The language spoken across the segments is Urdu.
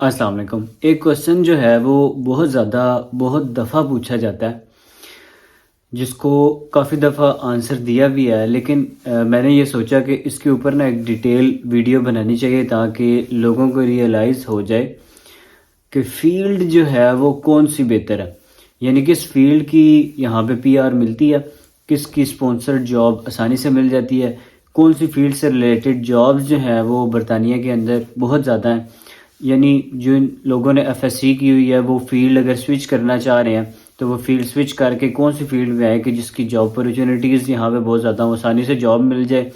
السلام علیکم۔ ایک کوشچن جو ہے وہ بہت دفعہ پوچھا جاتا ہے، جس کو کافی دفعہ آنسر دیا بھی ہے، لیکن میں نے یہ سوچا کہ اس کے اوپر ایک ڈیٹیل ویڈیو بنانی چاہیے تاکہ لوگوں کو ریئلائز ہو جائے کہ فیلڈ جو ہے وہ کون سی بہتر ہے، یعنی کس فیلڈ کی یہاں پہ پی آر ملتی ہے، کس کی اسپانسرڈ جاب آسانی سے مل جاتی ہے، کون سی فیلڈ سے ریلیٹڈ جابز جو ہیں وہ برطانیہ کے اندر بہت زیادہ ہیں۔ یعنی جو لوگوں نے ایف ایس سی کی ہوئی ہے وہ فیلڈ اگر سوئچ کرنا چاہ رہے ہیں تو وہ فیلڈ سوئچ کر کے کون سی فیلڈ میں آئے کہ جس کی جاب اپرچونیٹیز یہاں پہ بہت زیادہ ہوں، آسانی سے جاب مل جائے،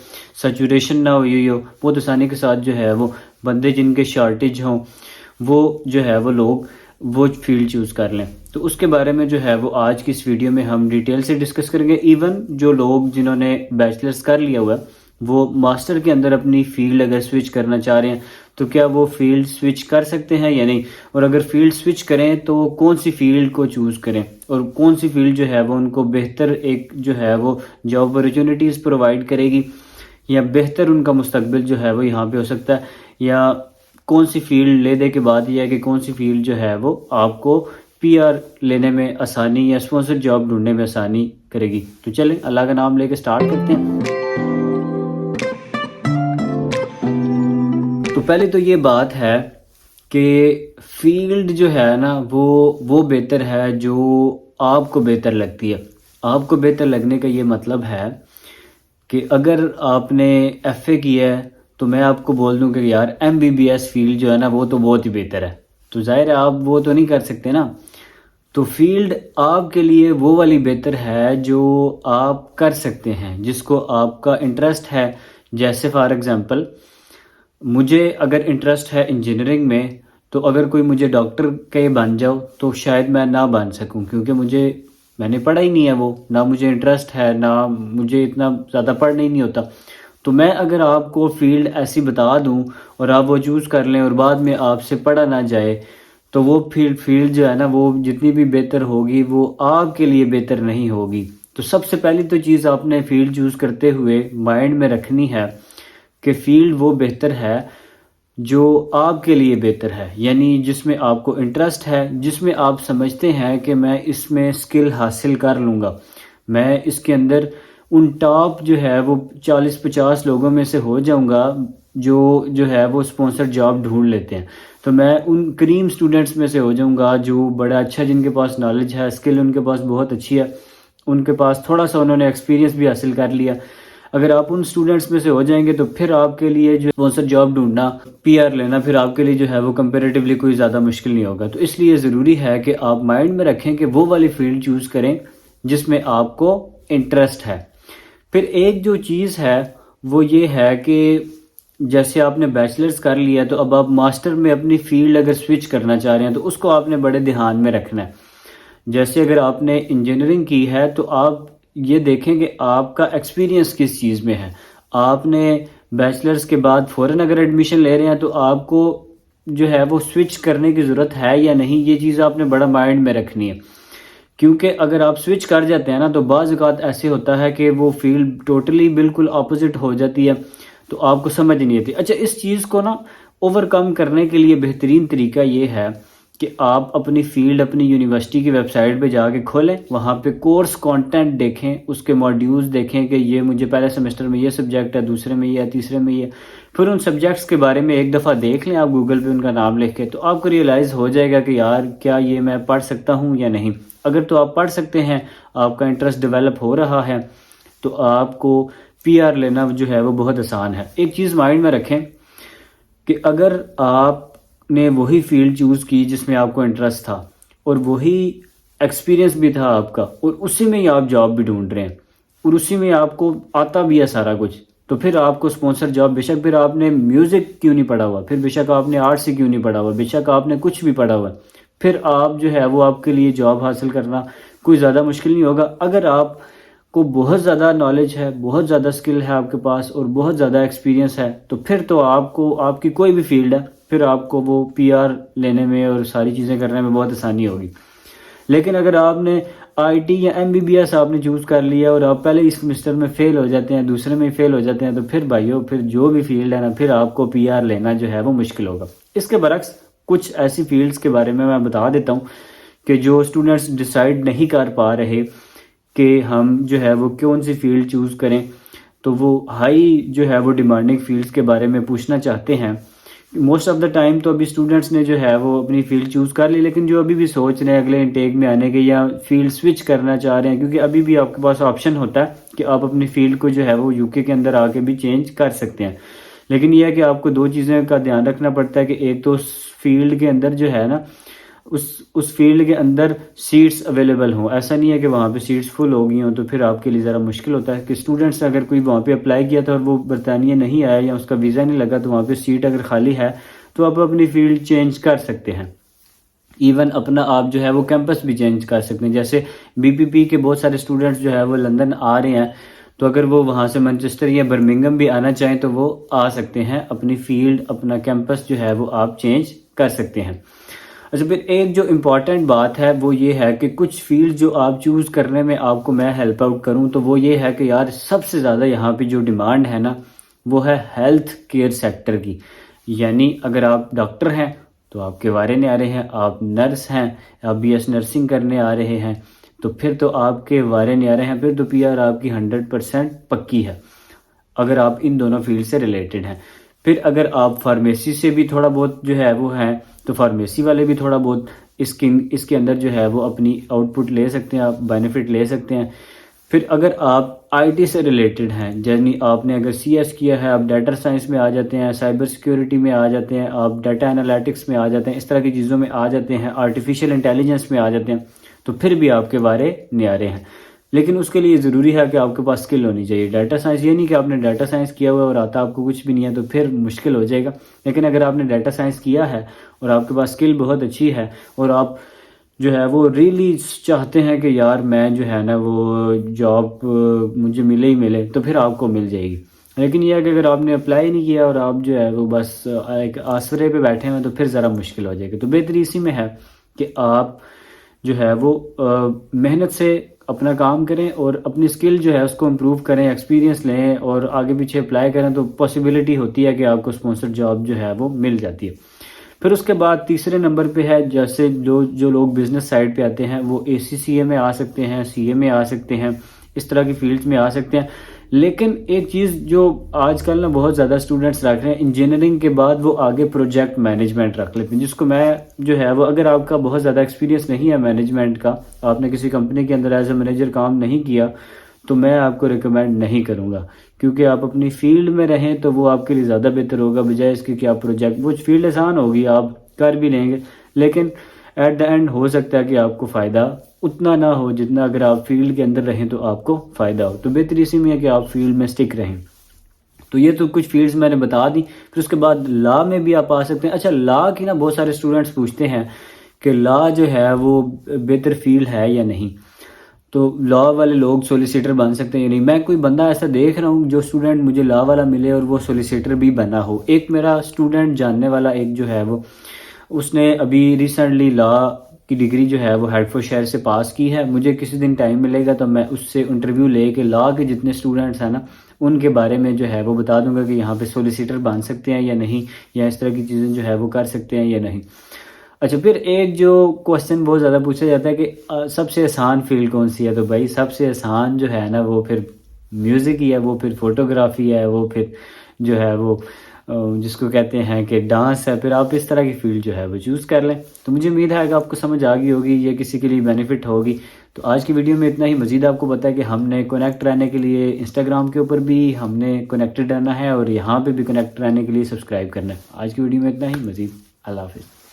سیچوریشن نہ ہوئی ہو، بہت آسانی کے ساتھ جو ہے وہ بندے جن کے شارٹیج ہوں وہ جو ہے وہ لوگ وہ فیلڈ چوز کر لیں۔ تو اس کے بارے میں جو ہے وہ آج کی اس ویڈیو میں ہم ڈیٹیل سے ڈسکس کریں گے۔ ایون جو لوگ جنہوں نے بیچلرز کر لیا ہوا ہے وہ ماسٹر کے اندر اپنی فیلڈ اگر سوئچ کرنا چاہ رہے ہیں تو کیا وہ فیلڈ سوئچ کر سکتے ہیں یا نہیں، اور اگر فیلڈ سوئچ کریں تو کون سی فیلڈ کو چوز کریں، اور کون سی فیلڈ جو ہے وہ ان کو بہتر ایک جو ہے وہ جاب اپرچونیٹیز پرووائڈ کرے گی، یا بہتر ان کا مستقبل جو ہے وہ یہاں پہ ہو سکتا ہے، یا کون سی فیلڈ لے دے کے بعد یہ ہے کہ کون سی فیلڈ جو ہے وہ آپ کو پی آر لینے میں آسانی یا اسپانسر جاب ڈھونڈنے میں آسانی کرے گی۔ تو چلیں اللہ کا نام لے کے سٹارٹ کرتے ہیں۔ تو پہلے تو یہ بات ہے کہ فیلڈ جو ہے نا وہ بہتر ہے جو آپ کو بہتر لگتی ہے۔ آپ کو بہتر لگنے کا یہ مطلب ہے کہ اگر آپ نے ایف اے کیا ہے تو میں آپ کو بول دوں کہ یار M B B S field جو ہے نا وہ تو بہت ہی بہتر ہے، تو ظاہر ہے آپ وہ تو نہیں کر سکتے نا، تو فیلڈ آپ کے لیے وہ والی بہتر ہے جو آپ کر سکتے ہیں، جس کو آپ کا انٹرسٹ ہے۔ جیسے فار ایگزامپل مجھے اگر انٹرسٹ ہے انجینئرنگ میں، تو اگر کوئی مجھے ڈاکٹر کہ بن جاؤ تو شاید میں نہ بن سکوں، کیونکہ میں نے پڑھا ہی نہیں ہے، وہ نہ مجھے انٹرسٹ ہے، نہ مجھے اتنا زیادہ پڑھنا ہی نہیں ہوتا۔ تو میں اگر آپ کو فیلڈ ایسی بتا دوں اور آپ وہ چوز کر لیں اور بعد میں آپ سے پڑھا نہ جائے تو وہ فیلڈ جو ہے نا وہ جتنی بھی بہتر ہوگی وہ آپ کے لیے بہتر نہیں ہوگی۔ تو سب سے پہلی تو چیز آپ نے فیلڈ چوز کرتے ہوئے مائنڈ میں رکھنی ہے کہ فیلڈ وہ بہتر ہے جو آپ کے لیے بہتر ہے، یعنی جس میں آپ کو انٹرسٹ ہے، جس میں آپ سمجھتے ہیں کہ میں اس میں سکل حاصل کر لوں گا، میں اس کے اندر ان ٹاپ جو ہے وہ 40-50 لوگوں میں سے ہو جاؤں گا جو ہے وہ اسپانسر جاب ڈھونڈ لیتے ہیں، تو میں ان کریم سٹوڈنٹس میں سے ہو جاؤں گا جو بڑا اچھا، جن کے پاس نالج ہے، سکل ان کے پاس بہت اچھی ہے، ان کے پاس تھوڑا سا انہوں نے ایکسپیرینس بھی حاصل کر لیا۔ اگر آپ ان سٹوڈنٹس میں سے ہو جائیں گے تو پھر آپ کے لیے جو اسپانسر جاب ڈھونڈنا، پی آر لینا، پھر آپ کے لیے جو ہے وہ کمپیریٹیولی کوئی زیادہ مشکل نہیں ہوگا۔ تو اس لیے ضروری ہے کہ آپ مائنڈ میں رکھیں کہ وہ والی فیلڈ چوز کریں جس میں آپ کو انٹرسٹ ہے۔ پھر ایک جو چیز ہے وہ یہ ہے کہ جیسے آپ نے بیچلرز کر لیا تو اب آپ ماسٹر میں اپنی فیلڈ اگر سوئچ کرنا چاہ رہے ہیں تو اس کو آپ نے بڑے دھیان میں رکھنا ہے۔ جیسے اگر آپ نے انجینئرنگ کی ہے تو آپ یہ دیکھیں کہ آپ کا ایکسپیرینس کس چیز میں ہے۔ آپ نے بیچلرز کے بعد فوراً اگر ایڈمیشن لے رہے ہیں تو آپ کو جو ہے وہ سوئچ کرنے کی ضرورت ہے یا نہیں، یہ چیز آپ نے بڑا مائنڈ میں رکھنی ہے، کیونکہ اگر آپ سوئچ کر جاتے ہیں نا تو بعض اوقات ایسے ہوتا ہے کہ وہ فیلڈ ٹوٹلی بالکل اپوزٹ ہو جاتی ہے تو آپ کو سمجھ نہیں آتی۔ اچھا، اس چیز کو نا اوور کم کرنے کے لیے بہترین طریقہ یہ ہے کہ آپ اپنی فیلڈ اپنی یونیورسٹی کی ویب سائٹ پہ جا کے کھولیں، وہاں پہ کورس کانٹینٹ دیکھیں، اس کے ماڈیولز دیکھیں کہ یہ مجھے پہلے سیمسٹر میں یہ سبجیکٹ ہے، دوسرے میں یہ ہے، تیسرے میں یہ، پھر ان سبجیکٹس کے بارے میں ایک دفعہ دیکھ لیں آپ گوگل پہ ان کا نام لکھ کے، تو آپ کو ریئلائز ہو جائے گا کہ یار کیا یہ میں پڑھ سکتا ہوں یا نہیں۔ اگر تو آپ پڑھ سکتے ہیں، آپ کا انٹرسٹ ڈیولپ ہو رہا ہے، تو آپ کو پی آر لینا جو ہے وہ بہت آسان ہے۔ ایک چیز مائنڈ میں رکھیں کہ اگر آپ نے وہی فیلڈ چوز کی جس میں آپ کو انٹرسٹ تھا اور وہی ایکسپیرینس بھی تھا آپ کا، اور اسی میں ہی آپ جاب بھی ڈھونڈ رہے ہیں اور اسی میں آپ کو آتا بھی ہے سارا کچھ، تو پھر آپ کو اسپانسر جاب، بے شک پھر آپ نے میوزک کیوں نہیں پڑھا ہوا، پھر بے شک آپ نے آرٹ سے کیوں نہیں پڑھا ہوا، بے شک آپ نے کچھ بھی پڑھا ہوا، پھر آپ جو ہے وہ آپ کے لیے جاب حاصل کرنا کوئی زیادہ مشکل نہیں ہوگا۔ اگر آپ کو بہت زیادہ نالج ہے، بہت زیادہ سکل ہے آپ کے پاس اور بہت زیادہ ایکسپیرینس ہے، تو پھر تو آپ کی کوئی بھی فیلڈ ہے، پھر آپ کو وہ پی آر لینے میں اور ساری چیزیں کرنے میں بہت آسانی ہوگی۔ لیکن اگر آپ نے آئی ٹی یا ایم بی بی ایس آپ نے چوز کر لیا اور آپ پہلے اس سمسٹر میں فیل ہو جاتے ہیں، دوسرے میں فیل ہو جاتے ہیں، تو پھر بھائیو پھر جو بھی فیلڈ ہے نا، پھر آپ کو پی آر لینا جو ہے وہ مشکل ہوگا۔ اس کے برعکس کچھ ایسی فیلڈز کے بارے میں بتا دیتا ہوں کہ جو اسٹوڈنٹس ڈیسائیڈ نہیں کر پا رہے کہ ہم جو ہے وہ کون سی فیلڈ چوز کریں، تو وہ ہائی جو ہے وہ ڈیمانڈنگ فیلڈز کے بارے میں پوچھنا چاہتے ہیں۔ موسٹ آف دا ٹائم تو ابھی اسٹوڈنٹس نے جو ہے وہ اپنی فیلڈ چوز کر لی، لیکن جو ابھی بھی سوچ رہے ہیں اگلے انٹیک میں آنے کے یا فیلڈ سوئچ کرنا چاہ رہے ہیں، کیونکہ ابھی بھی آپ کے پاس آپشن ہوتا ہے کہ آپ اپنی فیلڈ کو جو ہے وہ یو کے اندر آ کے بھی چینج کر سکتے ہیں، لیکن یہ ہے کہ آپ کو دو چیزیں کا دھیان رکھنا پڑتا ہے کہ ایک تو اس فیلڈ کے اندر جو ہے نا اس فیلڈ کے اندر سیٹس اویلیبل ہوں۔ ایسا نہیں ہے کہ وہاں پہ سیٹس فل ہو گئی ہوں تو پھر آپ کے لیے ذرا مشکل ہوتا ہے کہ اسٹوڈنٹس اگر کوئی وہاں پہ اپلائی کیا تھا اور وہ برطانیہ نہیں آیا یا اس کا ویزا نہیں لگا تو وہاں پہ سیٹ اگر خالی ہے تو آپ اپنی فیلڈ چینج کر سکتے ہیں۔ ایون اپنا آپ جو ہے وہ کیمپس بھی چینج کر سکتے ہیں، جیسے بی پی پی کے بہت سارے اسٹوڈنٹس جو ہے وہ لندن آ رہے ہیں، تو اگر وہ وہاں سے مانچسٹر یا برمنگم بھی آنا چاہیں تو وہ آ سکتے ہیں، اپنی فیلڈ اپنا کیمپس جو ہے وہ آپ چینج کر سکتے ہیں۔ اچھا، پھر ایک جو امپورٹنٹ بات ہے وہ یہ ہے کہ کچھ فیلڈ جو آپ چوز کرنے میں آپ کو میں ہیلپ آؤٹ کروں تو وہ یہ ہے کہ یار سب سے زیادہ یہاں پہ جو ڈیمانڈ ہے نا وہ ہے ہیلتھ کیئر سیکٹر کی، یعنی اگر آپ ڈاکٹر ہیں تو آپ کے وارے نہیں آ رہے ہیں، آپ نرس ہیں، آپ بی ایس نرسنگ کرنے آ رہے ہیں تو پھر تو آپ کے وارے نہیں آ رہے ہیں، پھر تو پی آر آپ کی 100% پکی ہے اگر آپ ان دونوں فیلڈ سے ریلیٹڈ ہیں۔ پھر اگر آپ فارمیسی سے بھی تھوڑا بہت جو ہے وہ ہیں تو فارمیسی والے بھی تھوڑا بہت اس کے اندر جو ہے وہ اپنی آؤٹ پٹ لے سکتے ہیں، آپ بینیفٹ لے سکتے ہیں۔ پھر اگر آپ آئی ٹی سے ریلیٹڈ ہیں، یعنی آپ نے اگر سی ایس کیا ہے، آپ ڈیٹا سائنس میں آ جاتے ہیں، سائبر سیکیورٹی میں آ جاتے ہیں، آپ ڈیٹا انالیٹکس میں آ جاتے ہیں، اس طرح کی چیزوں میں آ جاتے ہیں، آرٹیفیشیل انٹیلیجنس میں آ جاتے ہیں تو پھر بھی آپ کے وارے نیارے ہیں، لیکن اس کے لیے ضروری ہے کہ آپ کے پاس اسکل ہونی چاہیے۔ ڈیٹا سائنس یہ نہیں کہ آپ نے ڈیٹا سائنس کیا ہوا ہے اور آتا آپ کو کچھ بھی نہیں ہے تو پھر مشکل ہو جائے گا، لیکن اگر آپ نے ڈیٹا سائنس کیا ہے اور آپ کے پاس اسکل بہت اچھی ہے اور آپ جو ہے وہ ریلی چاہتے ہیں کہ یار میں جو ہے نا وہ جاب مجھے ملے ہی ملے تو پھر آپ کو مل جائے گی، لیکن یہ ہے کہ اگر آپ نے اپلائی نہیں کیا اور آپ جو ہے وہ بس ایک آسرے پہ بیٹھے ہیں تو پھر ذرا مشکل ہو جائے گا۔ تو بہتری اسی میں ہے کہ آپ جو ہے وہ محنت سے اپنا کام کریں اور اپنی اسکل جو ہے اس کو امپروو کریں، ایکسپیرینس لیں اور آگے پیچھے اپلائی کریں تو پاسبلٹی ہوتی ہے کہ آپ کو اسپانسر جاب جو ہے وہ مل جاتی ہے۔ پھر اس کے بعد تیسرے نمبر پہ ہے جیسے جو لوگ بزنس سائڈ پہ آتے ہیں وہ اے سی سی اے میں آ سکتے ہیں، سی اے میں آ سکتے ہیں، اس طرح کی فیلڈز میں آ سکتے ہیں، لیکن ایک چیز جو آج کل نا بہت زیادہ اسٹوڈنٹس رکھ رہے ہیں، انجینئرنگ کے بعد وہ آگے پروجیکٹ مینجمنٹ رکھ لیتے ہیں، جس کو میں جو ہے وہ اگر آپ کا بہت زیادہ ایکسپیرینس نہیں ہے مینجمنٹ کا، آپ نے کسی کمپنی کے اندر ایز اے مینیجر کام نہیں کیا تو میں آپ کو ریکمینڈ نہیں کروں گا، کیونکہ آپ اپنی فیلڈ میں رہیں تو وہ آپ کے لیے زیادہ بہتر ہوگا بجائے اس کے کہ آپ پروجیکٹ، وہ فیلڈ آسان ہوگی آپ کر بھی لیں گے لیکن ایٹ دا اینڈ ہو سکتا ہے کہ آپ کو فائدہ اتنا نہ ہو جتنا اگر آپ فیلڈ کے اندر رہیں تو آپ کو فائدہ ہو۔ تو بہتر اسی میں ہے کہ آپ فیلڈ میں سٹک رہیں۔ تو یہ تو کچھ فیلڈز میں نے بتا دی۔ پھر اس کے بعد لا میں بھی آپ آ سکتے ہیں۔ اچھا، لا کی نا بہت سارے اسٹوڈنٹس پوچھتے ہیں کہ لا جو ہے وہ بہتر فیلڈ ہے یا نہیں، تو لا والے لوگ سولیسیٹر بن سکتے ہیں یا نہیں۔ میں کوئی بندہ ایسا دیکھ رہا ہوں جو اسٹوڈنٹ مجھے لا والا ملے اور وہ سولیسیٹر بھی بنا ہو۔ ایک میرا اسٹوڈنٹ جاننے والا ایک جو ہے وہ اس نے ابھی ریسنٹلی لا کی ڈگری جو ہے وہ ہیڈ فور شہر سے پاس کی ہے۔ مجھے کسی دن ٹائم ملے گا تو میں اس سے انٹرویو لے کے لا کے جتنے اسٹوڈنٹس ہیں نا ان کے بارے میں جو ہے وہ بتا دوں گا کہ یہاں پہ سولیسیٹر بن سکتے ہیں یا نہیں، یا اس طرح کی چیزیں جو ہے وہ کر سکتے ہیں یا نہیں۔ اچھا، پھر ایک جو کوسچن بہت زیادہ پوچھا جاتا ہے کہ سب سے آسان فیلڈ کون سی ہے، تو بھائی سب سے آسان جو ہے نا وہ پھر میوزک ہی ہے، وہ پھر فوٹوگرافی ہے، وہ پھر جو ہے وہ جس کو کہتے ہیں کہ ڈانس ہے۔ پھر آپ اس طرح کی فیلڈ جو ہے وہ چوز کر لیں۔ تو مجھے امید ہے کہ آپ کو سمجھ آ گئی ہوگی، یہ کسی کے لیے بینیفٹ ہوگی۔ تو آج کی ویڈیو میں اتنا ہی۔ مزید آپ کو پتہ ہے کہ ہم نے کنیکٹ رہنے کے لیے انسٹاگرام کے اوپر بھی ہم نے کنیکٹڈ رہنا ہے اور یہاں پہ بھی کنیکٹ رہنے کے لیے سبسکرائب کرنا ہے۔ آج کی ویڈیو میں اتنا ہی، مزید اللہ حافظ۔